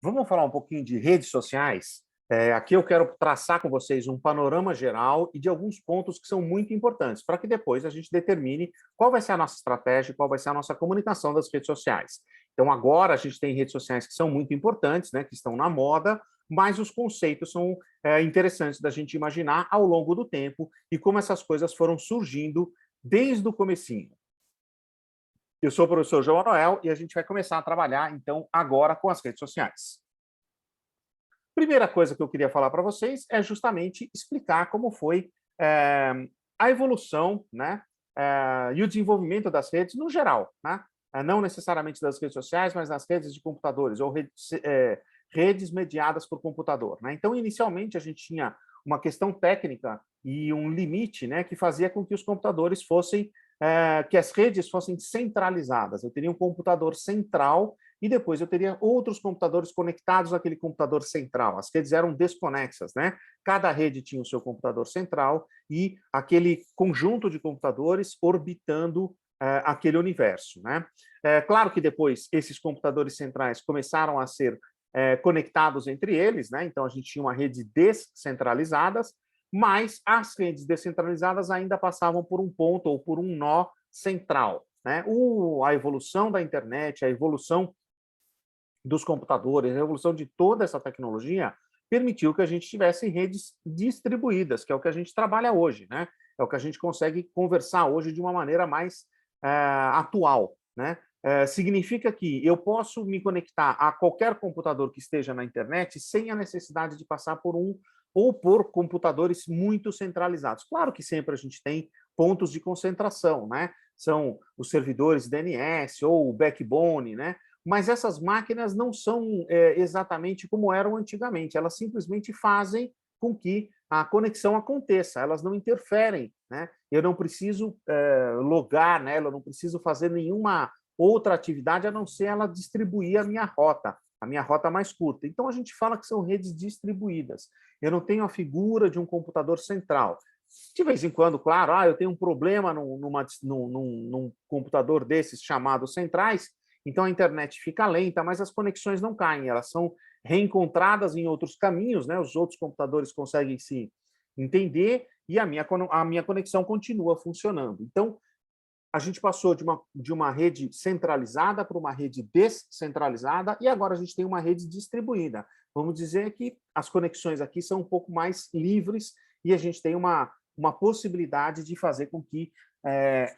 Vamos falar um pouquinho de redes sociais? Aqui eu quero traçar com vocês um panorama geral e de alguns pontos que são muito importantes, para que depois a gente determine qual vai ser a nossa estratégia, qual vai ser a nossa comunicação das redes sociais. Então, agora a gente tem redes sociais que são muito importantes, né, que estão na moda, mas os conceitos são interessantes da gente imaginar ao longo do tempo e como essas coisas foram surgindo desde o comecinho. Eu sou o professor João Noel e a gente vai começar a trabalhar, então, agora com as redes sociais. Primeira coisa que eu queria falar para vocês é justamente explicar como foi a evolução, né, e o desenvolvimento das redes no geral, né? Não necessariamente das redes sociais, mas das redes de computadores, ou redes mediadas por computador, né? Então, inicialmente, a gente tinha uma questão técnica e um limite, né, que fazia com que os computadores fossem que as redes fossem centralizadas. Eu teria um computador central e depois eu teria outros computadores conectados àquele computador central. As redes eram desconexas, né? Cada rede tinha o seu computador central e aquele conjunto de computadores orbitando aquele universo, né? Claro que depois esses computadores centrais começaram a ser conectados entre eles, né? Então a gente tinha uma rede descentralizadas, mas as redes descentralizadas ainda passavam por um ponto ou por um nó central, né? A evolução da internet, a evolução dos computadores, a evolução de toda essa tecnologia permitiu que a gente tivesse redes distribuídas, que é o que a gente trabalha hoje, né? É o que a gente consegue conversar hoje de uma maneira mais atual, né? Significa que eu posso me conectar a qualquer computador que esteja na internet sem a necessidade de passar por um ou por computadores muito centralizados. Claro que sempre a gente tem pontos de concentração, né? São os servidores DNS ou o backbone, né? Mas essas máquinas não são exatamente como eram antigamente, elas simplesmente fazem com que a conexão aconteça, elas não interferem, né? Eu não preciso logar nela, eu não preciso fazer nenhuma outra atividade a não ser ela distribuir a minha rota mais curta. Então, a gente fala que são redes distribuídas. Eu não tenho a figura de um computador central. De vez em quando, claro, eu tenho um problema num computador desses chamados centrais, então a internet fica lenta, mas as conexões não caem, elas são reencontradas em outros caminhos, né? Os outros computadores conseguem se entender e a minha conexão continua funcionando. Então, a gente passou de uma rede centralizada para uma rede descentralizada e agora a gente tem uma rede distribuída. Vamos dizer que as conexões aqui são um pouco mais livres e a gente tem uma possibilidade de fazer com que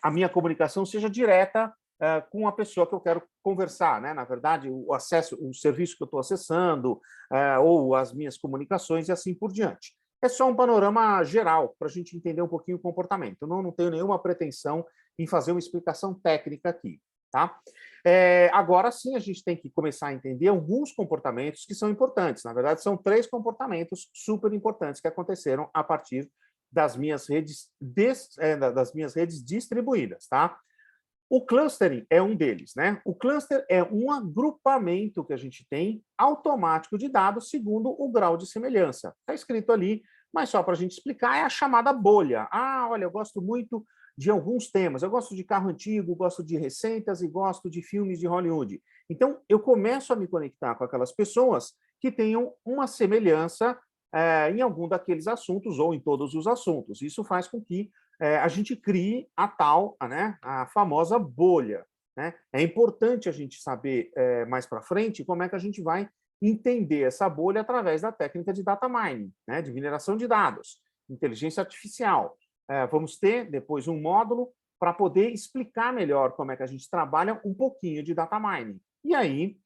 a minha comunicação seja direta com a pessoa que eu quero conversar, né? Na verdade, o acesso, o serviço que eu estou acessando, ou as minhas comunicações e assim por diante. É só um panorama geral para a gente entender um pouquinho o comportamento. Eu não tenho nenhuma pretensão em fazer uma explicação técnica aqui, tá? Agora sim, a gente tem que começar a entender alguns comportamentos que são importantes. Na verdade, são 3 comportamentos super importantes que aconteceram a partir das minhas redes distribuídas, tá? O clustering é um deles, né? O cluster é um agrupamento que a gente tem automático de dados segundo o grau de semelhança. Está escrito ali, mas só para a gente explicar, é a chamada bolha. Olha, eu gosto muito de alguns temas. Eu gosto de carro antigo, gosto de receitas e gosto de filmes de Hollywood. Então, eu começo a me conectar com aquelas pessoas que tenham uma semelhança em algum daqueles assuntos ou em todos os assuntos. Isso faz com que a gente crie a famosa bolha, né? É importante a gente saber mais para frente como é que a gente vai entender essa bolha através da técnica de data mining, né? De mineração de dados, inteligência artificial. Vamos ter depois um módulo para poder explicar melhor como é que a gente trabalha um pouquinho de data mining. E aí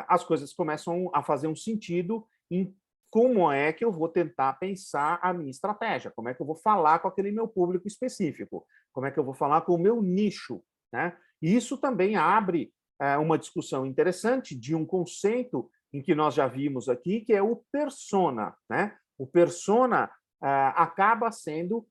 as coisas começam a fazer um sentido em como é que eu vou tentar pensar a minha estratégia, como é que eu vou falar com aquele meu público específico, como é que eu vou falar com o meu nicho, né? E isso também abre uma discussão interessante de um conceito em que nós já vimos aqui, que é o persona, né? O persona acaba sendo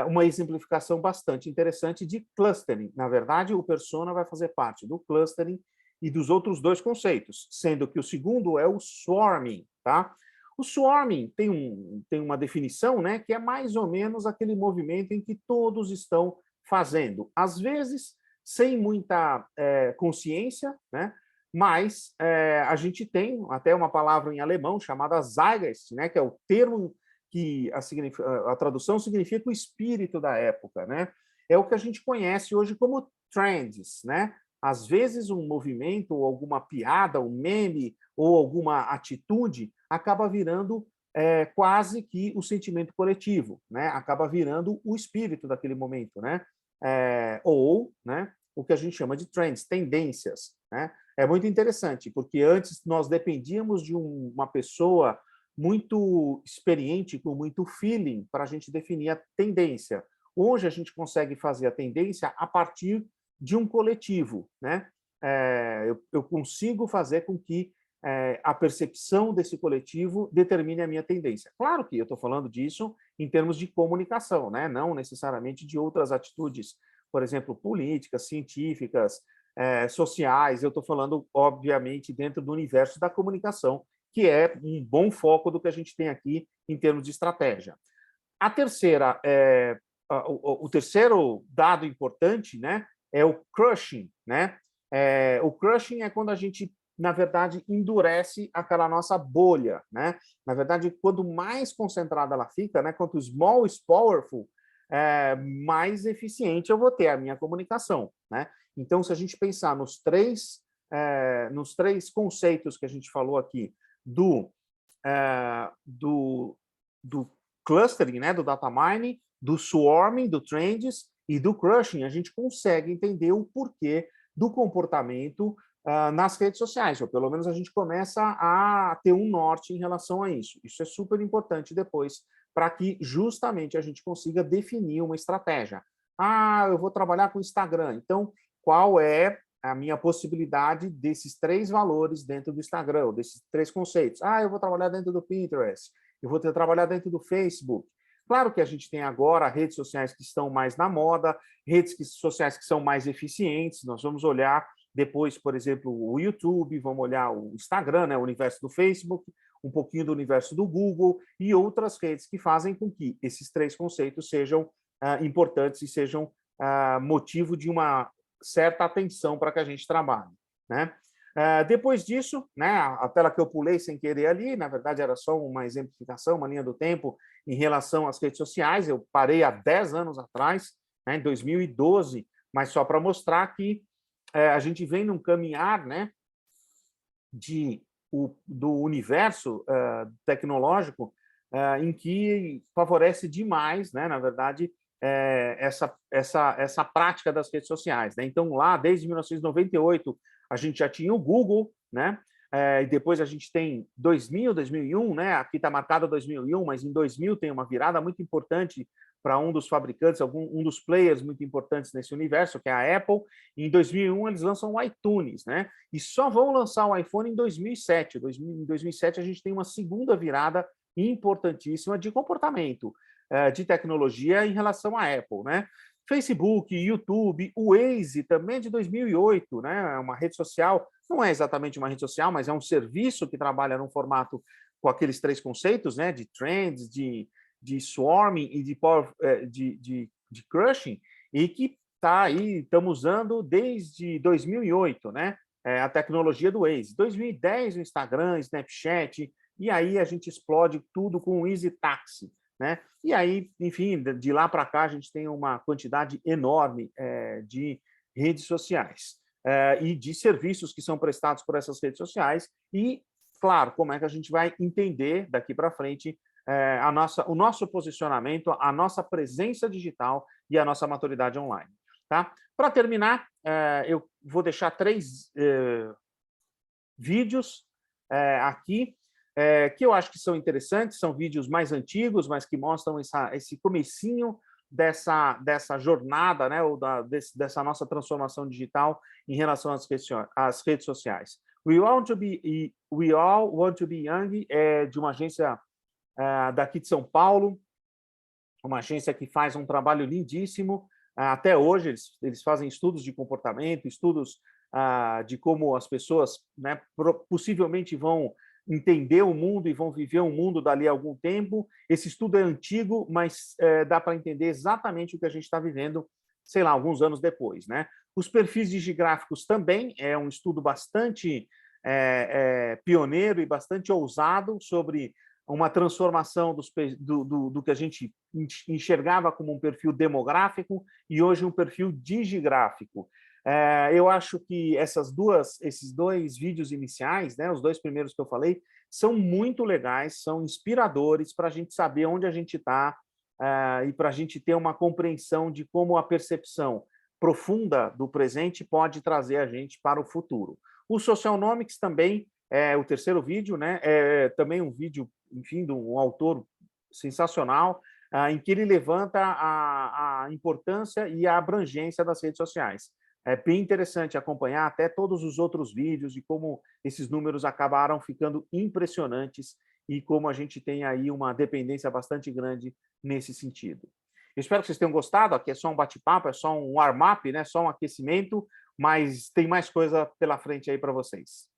uma exemplificação bastante interessante de clustering. Na verdade, o persona vai fazer parte do clustering e dos outros 2 conceitos, sendo que o segundo é o swarming, tá? O swarming tem uma definição, né, que é mais ou menos aquele movimento em que todos estão fazendo, às vezes sem muita consciência, né, mas a gente tem até uma palavra em alemão chamada Zeitgeist, né, que é o termo que a tradução significa o espírito da época, né? É o que a gente conhece hoje como trends, né? Às vezes um movimento, ou alguma piada, um meme, ou alguma atitude acaba virando quase que o sentimento coletivo, né? Acaba virando o espírito daquele momento, né? Ou, né, o que a gente chama de trends, tendências, né? É muito interessante, porque antes nós dependíamos de uma pessoa muito experiente, com muito feeling, para a gente definir a tendência. Hoje a gente consegue fazer a tendência a partir de um coletivo, né? Eu consigo fazer com que a percepção desse coletivo determine a minha tendência. Claro que eu estou falando disso em termos de comunicação, né? Não necessariamente de outras atitudes, por exemplo, políticas, científicas, sociais. Eu estou falando, obviamente, dentro do universo da comunicação, que é um bom foco do que a gente tem aqui em termos de estratégia. A terceira, o terceiro dado importante, né, é o crushing, né? O crushing é quando a gente, na verdade, endurece aquela nossa bolha, né? Na verdade, quanto mais concentrada ela fica, né, quanto small is powerful, mais eficiente eu vou ter a minha comunicação, né? Então, se a gente pensar nos três conceitos que a gente falou aqui, do, do, do clustering, né, do data mining, do swarming, do trends e do crushing, a gente consegue entender o porquê do comportamento nas redes sociais, ou pelo menos a gente começa a ter um norte em relação a isso. Isso é super importante depois, para que justamente a gente consiga definir uma estratégia. Ah, eu vou trabalhar com Instagram, então qual é a minha possibilidade desses três valores dentro do Instagram, ou desses três conceitos? Ah, eu vou trabalhar dentro do Pinterest, eu vou trabalhar dentro do Facebook. Claro que a gente tem agora redes sociais que estão mais na moda, redes sociais que são mais eficientes. Nós vamos olhar depois, por exemplo, o YouTube, vamos olhar o Instagram, né, o universo do Facebook, um pouquinho do universo do Google e outras redes que fazem com que esses três conceitos sejam importantes e sejam motivo de uma certa atenção para que a gente trabalhe, né? Depois disso, né, a tela que eu pulei sem querer ali, na verdade era só uma exemplificação, uma linha do tempo em relação às redes sociais. Eu parei há 10 anos atrás, né, em 2012, mas só para mostrar que a gente vem num caminhar, né, do universo tecnológico em que favorece demais, né, na verdade, essa prática das redes sociais, né? Então, lá, desde 1998, a gente já tinha o Google, né? E depois a gente tem 2000, 2001, né? Aqui está marcado 2001, mas em 2000 tem uma virada muito importante para um dos fabricantes, um dos players muito importantes nesse universo, que é a Apple. Em 2001, eles lançam o iTunes, né? E só vão lançar o iPhone em 2007. Em 2007, a gente tem uma segunda virada importantíssima de comportamento, de tecnologia em relação à Apple, né? Facebook, YouTube, o Waze também de 2008, né? Uma rede social, não é exatamente uma rede social, mas é um serviço que trabalha num formato com aqueles três conceitos, né? De trends, de swarming e de crushing, e que está aí, estamos usando desde 2008, né? A tecnologia do Waze. 2010, o Instagram, Snapchat, e aí a gente explode tudo com o Easy Taxi, né? E aí, enfim, de lá para cá, a gente tem uma quantidade enorme de redes sociais e de serviços que são prestados por essas redes sociais. E, claro, como é que a gente vai entender daqui para frente o nosso posicionamento, a nossa presença digital e a nossa maturidade online. Tá? Para terminar, eu vou deixar 3 vídeos aqui que eu acho que são interessantes, são vídeos mais antigos, mas que mostram esse comecinho dessa jornada, né, ou dessa nossa transformação digital em relação às redes sociais. We All Want to Be Young é de uma agência daqui de São Paulo, uma agência que faz um trabalho lindíssimo. Até hoje, eles fazem estudos de comportamento, estudos de como as pessoas, né, possivelmente vão entender o mundo e vão viver um mundo dali a algum tempo. Esse estudo é antigo, mas dá para entender exatamente o que a gente está vivendo, sei lá, alguns anos depois, né? Os perfis digigráficos também é um estudo bastante pioneiro e bastante ousado sobre uma transformação do que a gente enxergava como um perfil demográfico e hoje um perfil digigráfico. Eu acho que esses dois vídeos iniciais, né, os dois primeiros que eu falei, são muito legais, são inspiradores para a gente saber onde a gente está e para a gente ter uma compreensão de como a percepção profunda do presente pode trazer a gente para o futuro. O Socialnomics também o terceiro vídeo, né, é também um vídeo, enfim, de um autor sensacional, em que ele levanta a importância e a abrangência das redes sociais. É bem interessante acompanhar até todos os outros vídeos e como esses números acabaram ficando impressionantes e como a gente tem aí uma dependência bastante grande nesse sentido. Eu espero que vocês tenham gostado. Aqui é só um bate-papo, é só um warm-up, né? Só um aquecimento, mas tem mais coisa pela frente aí para vocês.